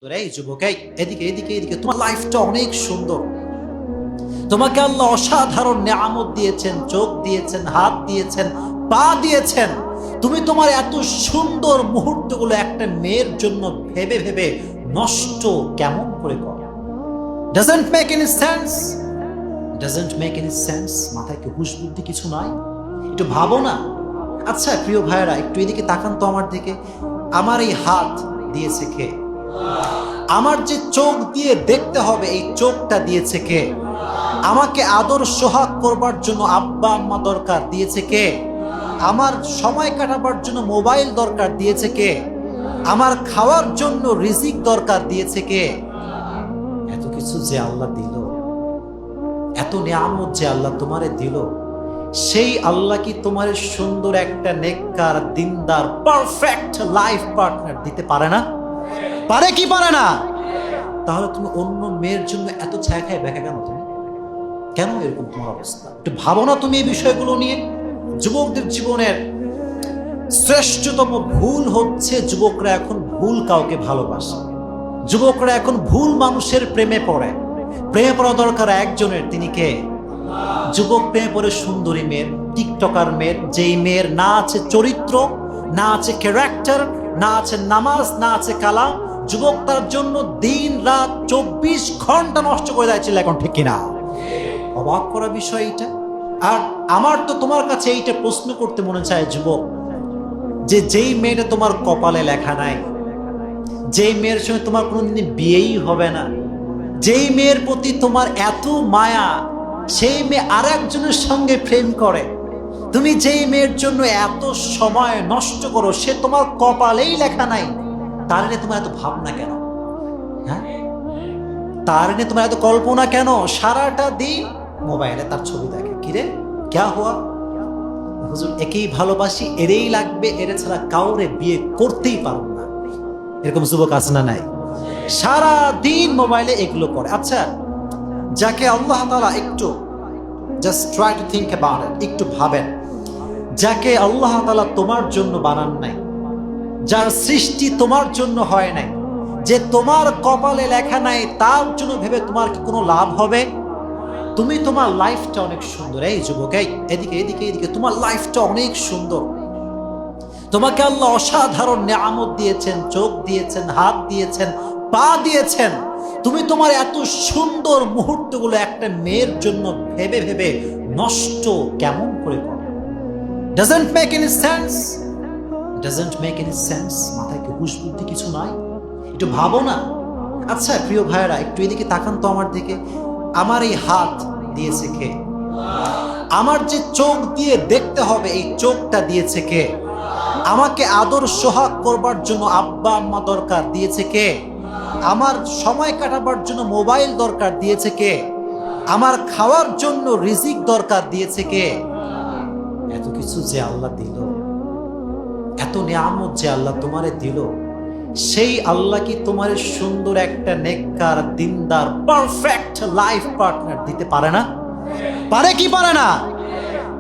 এই যুবক, এই এদিকে এদিকে এদিকে, তোমার লাইফটা অনেক সুন্দর। তোমাকে আল্লাহ অসাধারণ নিয়ামত দিয়েছেন, চোখ দিয়েছেন, হাত দিয়েছেন, পা দিয়েছেন। তুমি তোমার এত সুন্দর মুহূর্তগুলো একটা মেয়ের জন্য ভেবে ভেবে নষ্ট কেমন করে করো? Doesn't make any sense, doesn't make any sense. মাথায় কি হুঁশ বুদ্ধি কিছু নাই? একটু ভাবো না। আচ্ছা প্রিয় ভাইয়েরা, একটু এদিকে তাকান তো আমার দিকে। আমার এই হাত দিয়েছে কে? আমার যে চোখ দিয়ে দেখতে হবে, এই চোখটা দিয়েছে কে? আমাকে আদর সোহাগ করবার জন্য আব্বা আম্মা দরকার, দিয়েছে কে? আমার সময় কাটাবার জন্য মোবাইল দরকার, দিয়েছে কে? আমার খাওয়ার জন্য রিজিক দরকার, দিয়েছে কে? এত কিছু যে আল্লাহ দিল, এত নিয়ামত যে আল্লাহ তোমারে দিল, সেই আল্লাহ কি তোমার সুন্দর একটা নেককার, দিনদার, পারফেক্ট লাইফ পার্টনার দিতে পারে না? পারে কি পারে না? তাহলে তুমি অন্য মেয়ের জন্য এত ছায়া খায় ব্যাখ্যা কেন? তুমি কেন এরকম তোমার অবস্থা? একটু ভাবো না তুমি এই বিষয়গুলো নিয়ে। যুবকদের জীবনের শ্রেষ্ঠতম ভুল হচ্ছে যুবকরা এখন ভুল কাউকে ভালোবাসে। যুবকরা এখন ভুল মানুষের প্রেমে পড়ে। প্রেমে পড়া দরকার একজনের, তিনি কে? যুবক প্রেমে পড়ে সুন্দরী মেয়ের, টিকটকার মেয়ের, যেই মেয়ের না আছে চরিত্র, না আছে ক্যারেক্টার, না আছে নামাজ, না আছে কালাম। যুবক তার জন্য দিন রাত 24 ঘন্টা নষ্ট করে যাচ্ছিল, এখন ঠিক কিনা? অবাক করা বিষয় এটা। আর আমার তো তোমার কাছে এইটা প্রশ্ন করতে মনে চায় যুবক, যে যেই মেয়েটা তোমার কপালে লেখা নাই, যেই মেয়ের সঙ্গে তোমার কোনোদিন বিয়েই হবে না, যেই মেয়ের প্রতি তোমার এত মায়া, সেই মেয়ে আর একজনের সঙ্গে প্রেম করে, তুমি যেই মেয়ের জন্য এত সময় নষ্ট করো, সে তোমার কপালেই লেখা নাই, তার নিয়ে তোমার এত ভাবনা কেন? হ্যাঁ, তার নিয়ে তোমার এত কল্পনা কেন? সারাটা দিন মোবাইলে তার ছবি দেখে। কিরে ক্যা হুয়া? হুজুর একেই ভালোবাসি, এরেই লাগবে, এর ছাড়া কাউরে বিয়ে করতেই পারবো না। এরকম যুবক আছে না নাই? সারা দিন মোবাইলে এগুলো করে। আচ্ছা, যাকে আল্লাহ তাআলা একটু just try to think about it, একটু ভাবেন, যাকে আল্লাহ তাআলা তোমার জন্য বানান নাই, যার সৃষ্টি তোমার জন্য হয় নাই, যে তোমার কপালে লেখা নাই, তার জন্য ভেবে তোমার কি কোনো লাভ হবে? তুমি তোমার লাইফটা অনেক সুন্দর। এই যুবক, এই এদিকে এদিকে এদিকে, তোমার লাইফটা অনেক সুন্দর। তোমাকে আল্লাহ অসাধারণ নিয়ামত দিয়েছেন, চোখ দিয়েছেন, হাত দিয়েছেন, পা দিয়েছেন। তুমি তোমার এত সুন্দর মুহূর্তগুলো একটা মেয়ের জন্য ভেবে ভেবে নষ্ট কেমন করে করো? Doesn't make any sense, doesn't make any sense. মাথায় কি হুঁশ বুদ্ধি কিছু নাই? একটু ভাবো না। আচ্ছা প্রিয় ভাইয়েরা, একটু এদিকে তাকান তো আমার দিকে। আমার এই হাত দিয়েছে কে? আমার যে চোখ দিয়ে দেখতে হবে, এই চোখটা দিয়েছে কে? আমাকে আদর সোহাগ করবার জন্য আব্বা আম্মা দরকার, দিয়েছে কে? আমার সময় কাটাবার জন্য মোবাইল দরকার, দিয়েছে কে? আমার খাওয়ার জন্য রিজিক দরকার, দিয়েছে কে? এত কিছু যে আল্লাহ দিল, এত নিয়ামত যে আল্লাহ তোমারে দিল, সেই আল্লাহ কি তোমার সুন্দর একটা নেককার, দিনদার, পারফেক্ট লাইফ পার্টনার দিতে পারে না? পারে কি পারে না?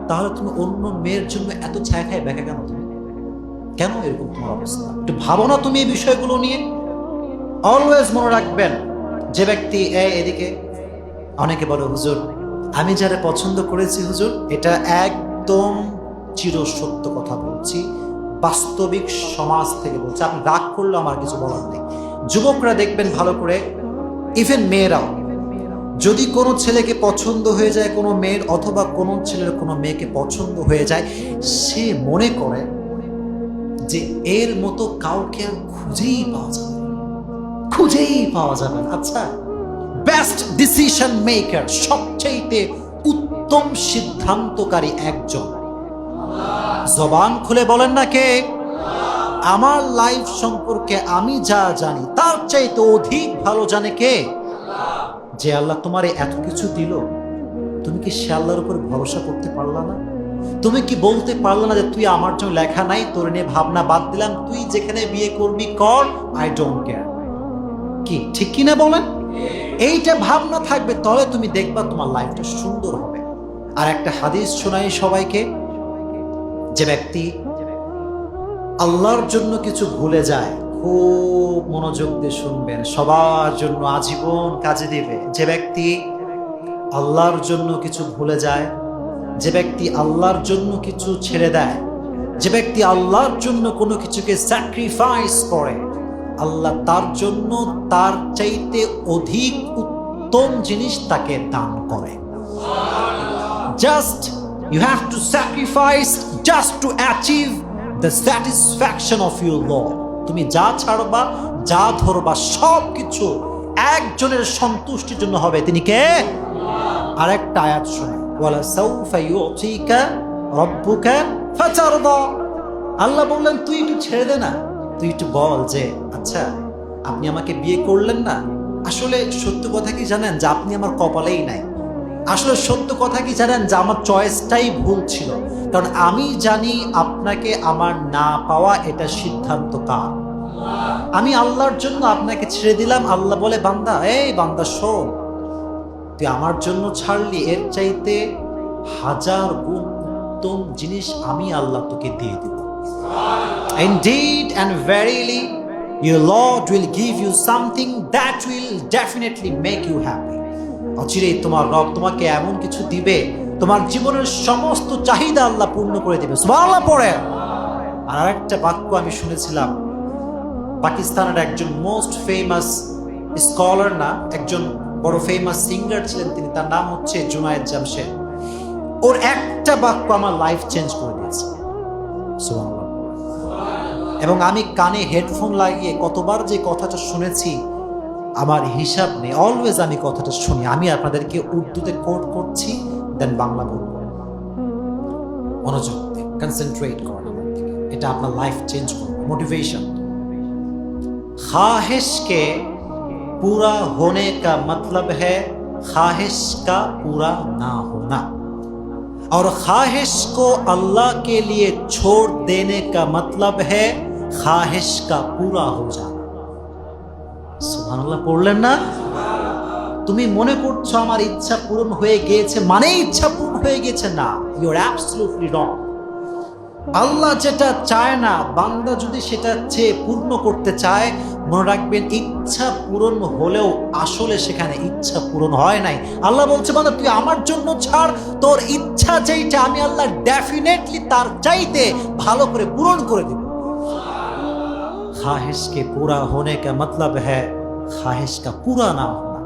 তাহলে তুমি অন্য মেয়ের জন্য এত ছায়া খায় ব্যাখ্যা কেন? তুমি কেন এরকম তোমার অবস্থা? একটু ভাবো না তুমি এই বিষয়গুলো নিয়ে। অলওয়েজ মনে রাখবেন, যে ব্যক্তি এদিকে, অনেকে বলে হুজুর আমি যারা পছন্দ করেছি হুজুর, এটা একদম চিরসত্য কথা বলছি, বাস্তবিক সমাজ থেকে বলছি। আপনি রাগ করলে আমার কিছু বলার নেই। যুবকরা দেখবেন ভালো করে, ইভেন মেয়েরাও, যদি কোনো ছেলেকে পছন্দ হয়ে যায় কোনো মেয়ের, অথবা কোনো ছেলের কোনো মেয়েকে পছন্দ হয়ে যায়, সে মনে করে যে এর মতো কাউকে আর খুঁজেই পাওয়া যাবে, খুঁজেই পাওয়া যাবে। আচ্ছা, বেস্ট ডিসিশন মেকার, সবচেয়ে উত্তম সিদ্ধান্তকারী একজন, জবান খুলে বলেন না কে? আমার লাইফ সম্পর্কে আমি যা জানি তার চাইতে অধিক ভালো জানে কে? যে আল্লাহ তোমার এত কিছু দিল, তুমি কি সে আল্লাহর উপর ভরসা করতে পারলা না? তুমি কি বলতে পারলে না যে তুই আমার জন্য লেখা নাই, তোর নিয়ে ভাবনা বাদ দিলাম, তুই যেখানে বিয়ে করবি কর, আই ডোন্ট কেয়ার? কি ঠিক কিনা বলেন? এইটা ভাবনা থাকবে, তাহলে তুমি দেখবা তোমার লাইফটা সুন্দর হবে। আর একটা হাদিস শোনাই সবাইকে, যে ব্যক্তি আল্লাহর জন্য কিছু ভুলে যায়, খুব মনোযোগ দিয়ে শুনবেন, সবার জন্য আজীবন কাজে দিবে। যে ব্যক্তি আল্লাহর জন্য কিছু ভুলে যায়, যে ব্যক্তি আল্লাহর জন্য কিছু ছেড়ে দেয়, যে ব্যক্তি আল্লাহর জন্য কোনো কিছুকে স্যাক্রিফাইস করে, আল্লাহ তার জন্য তার চাইতে অধিক উত্তম জিনিস তাকে দান করে। Just you have to sacrifice just to achieve the satisfaction of your lord. তুমি যা ছাড়বা, যা ধরবা, সব কিছু একজনের সন্তুষ্টির জন্য হবে। তিনি কে? আরেকটা আয়াত শুনুন, ওয়ালা সাউফা ইউতিকা রাব্বুকা ফাতারদা। আল্লাহ বললেন তুই একটু ছেড়ে দে না, তুই একটু বল যে আচ্ছা আপনি আমাকে বিয়ে করলেন না, আসলে সত্য কথা কি জানেন যে আপনি আমার কপালেই নাই। আসলে সত্য কথা কি জানেন যে আমার চয়েসটাই ভুল ছিল, কারণ আমি জানি আপনাকে আমার না পাওয়া এটা সিদ্ধান্ত কার। আমি আল্লাহর জন্য আপনাকে ছেড়ে দিলাম। আল্লাহ বলে বান্দা, এই বান্দা শোন, তুই আমার জন্য ছাড়লি, এর চাইতে 1000 গুণ উত্তম জিনিস আমি আল্লাহ তোকে দিয়ে দিব। Indeed and verily your Lord will give you something that will definitely make you happy. অচিরেই তোমার রব তোমাকে এমন কিছু দিবে, তোমার জীবনের সমস্ত চাহিদা আল্লাহ পূর্ণ করে দিবে। সুবহানাল্লাহ পড়ে। আর আরেকটা বাক্য আমি শুনেছিলাম, পাকিস্তানের একজন মোস্ট ফেমাস স্কলার, না একজন বড় ফেমাস সিঙ্গার ছিলেন তিনি, তার নাম হচ্ছে জুনায়েদ জামশেদ। ওর একটা বাক্য আমার লাইফ চেঞ্জ করে দিয়েছে। সুবহানাল্লাহ। এবং আমি কানে হেডফোন লাগিয়ে কতবার যে কথাটা শুনেছি আমার হিসাব নেই। অলওয়েজ আমি কথাটা শুনি। আমি আপনাদেরকে উর্দুতে কোট করছি, দেন বাংলা বলবো। মনোযোগ দিয়ে কনসেন্ট্রেট করেন আমার দিকে, এটা আপনার লাইফ চেঞ্জ করবে। মোটিভেশন। ख्वाहिश के पूरा होने का मतलब है ख्वाहिश का पूरा ना होना, और ख्वाहिश को अल्लाह के लिए छोड़ देने का मतलब है ख्वाहिश का पूरा हो जाना। সুবহানাল্লাহ পড়লেন না? তুমি মনে করছো আমার ইচ্ছা পূরণ হয়ে গিয়েছে মানে ইচ্ছা পূরণ হয়ে গেছে, না, ইউ আর অ্যাবসলিউটলি রং। আল্লাহ যেটা চায় না, বান্দা যদি সেটা চেয়ে পূর্ণ করতে চায়, মনে রাখবেন ইচ্ছা পূরণ হলেও আসলে সেখানে ইচ্ছা পূরণ হয় নাই। আল্লাহ বলছে বান্দা তুই আমার জন্য ছাড়, তোর ইচ্ছা যেইটা আমি আল্লাহ ডেফিনেটলি তার চাইতে ভালো করে পূরণ করে দেব। ख्वाहिश के पूरा होने का मतलब है ख्वाहिश का पूरा ना होना,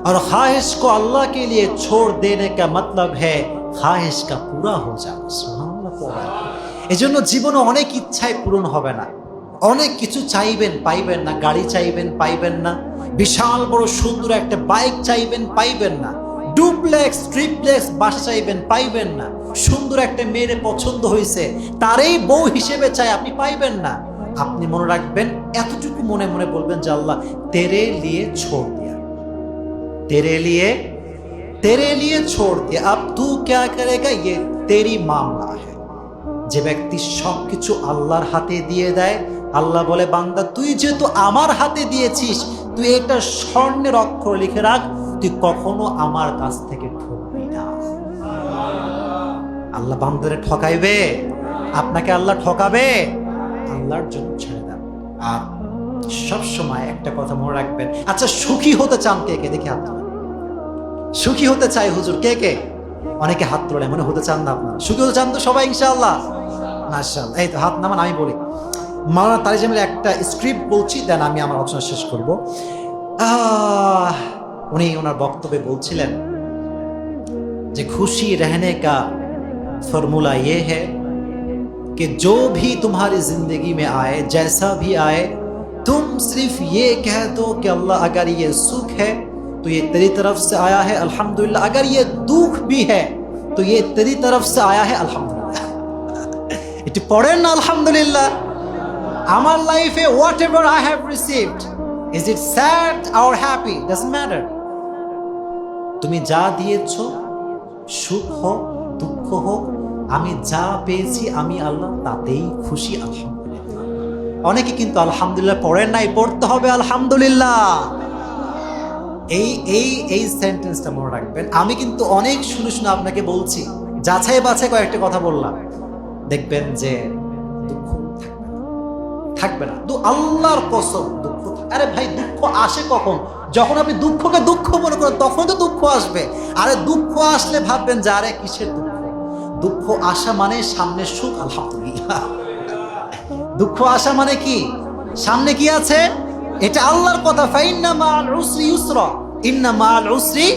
और ख्वाहिश को अल्लाह के लिए छोड़ देने का मतलब है ख्वाहिश का पूरा हो जाना। এজন্য জীবনে অনেক ইচ্ছাই পূরণ হবে না। অনেক কিছু চাইবেন, পাইবেন না। গাড়ি চাইবেন, পাইবেন না। বিশাল বড় সুন্দর একটা বাইক চাইবেন, পাইবেন না। ডুপ্লেক্স ট্রিপ্লেক্স বাসা চাইবেন, পাইবেন না। সুন্দর একটা মেয়ের পছন্দ হয়েছে, তারই বউ হিসেবে চাই, আপনি পাইবেন না। আপনি মনে রাখবেন, এতটুকু মনে মনে বলবেন যে আল্লাহ তেরে লিয়ে ছোড় দিয়া, तेरे लिए छोड़ दिया, अब तू क्या करेगा ये तेरी मामला है। যে ব্যক্তি সবকিছু আল্লাহর হাতে দিয়ে দেয়, আল্লাহ বলে বান্দা তুই যেহেতু আমার হাতে দিয়েছিস, তুই এটা স্বর্ণের অক্ষর লিখে রাখ, তুই কখনো আমার কাছ থেকে ঠকবি না। আল্লাহ বান্দারে ঠকাইবে? আপনাকে আল্লাহ ঠকাবে? আল্লাহর জন্য ছেড়ে দেন। আর সব সময় একটা কথা মনে রাখবেন, আচ্ছা সুখী হতে চান কে কে? দেখি হাত তোলেন। সুখী হতে চাই হুজুর, কে কে? অনেকে হাত তোলে, মনে হতে চান না আপনারা? সুখী হতে চান তো সবাই ইনশাআল্লাহ? মাশাআল্লাহ। এই তো হাত নামান, আমি বলি। মাওলানা তারিক জামিলের একটা স্ক্রিপ্ট বলছি, দেন আমি আমার আলোচনা শেষ করব। উনি ওনার বক্তব্যে বলছিলেন যে খুশি रहने का फॉर्मूला ये है कि जो भी तुम्हारी जिंदगी में आए, जैसा भी आए, तुम सिर्फ ये कह दो कि अल्लाह अगर ये सुख है तो ये तेरी तरफ से आया है अल्हम्दुलिल्लाह, अगर ये दुख भी है तो ये तेरी तरफ से आया है अल्हम्दुलिल्लाह। এটি পড়েন না আলহামদুলিল্লাহ। আমার লাইফে what ever I have received, is it sad or happy, doesn't matter. তুমি যা দিয়েছো, সুখ হোক দুঃখ হোক, আমি যা পেয়েছি আমি আল্লাহ তাতেই খুশি, আলহামদুলিল্লাহ। অনেকে কিন্তু আলহামদুলিল্লাহ পড়েন নাই, পড়তে হবে আলহামদুলিল্লাহ। এই সেন্টেন্সটা মনে রাখবেন। আমি কিন্তু অনেক শুনে শুনে আপনাকে বলছি, যাচাই বাছাই কয়েকটা কথা বললাম, দেখবেন যে দুঃখ থাকবে না। থাকবে না। আল্লাহর কসম দুঃখ, আরে ভাই দুঃখ আসে কখন? যখন আপনি দুঃখকে দুঃখ মনে করেন তখন তো দুঃখ আসবে। আরে দুঃখ আসলে ভাববেন যে আরে কিসের দুঃখ? দুঃখ আসা মানে সামনে সুখ, আলহামদুলিল্লাহ। দুঃখ আসা মানে কি? সামনে কি আছে? এটা আল্লাহর কথা, ফাইন্না মা'আল উসরি ইউসরা, ইন্না মা'আল উসরি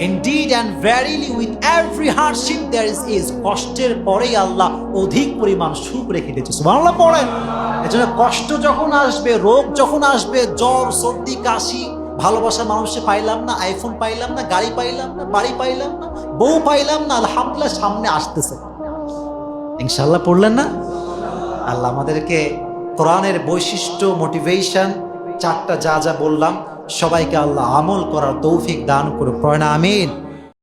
indeed and verily with every hardship there is ease। কষ্টের পরেই আল্লাহ অধিক পরিমাণ সুখ রেখে দিয়েছে। সুবহানাল্লাহ পড়েন। এজন্য কষ্ট যখন আসবে, রোগ যখন আসবে, জ্বর সর্দি কাশি, ভালোবাসা মানুষে পাইলাম না, আইফোন পাইলাম না, গাড়ি পাইলাম না, বাড়ি পাইলাম না, বউ পাইলাম না, আলহামদুলিল্লাহ সামনে আসতেছে ইনশাআল্লাহ। পড়লেন না? আল্লাহ আমাদেরকে কোরআনের বৈশিষ্ট্য, মোটিভেশন, চারটা যা যা বললাম সবাইকে আল্লাহ আমল করার তৌফিক দান করুক। পড়েন আমিন।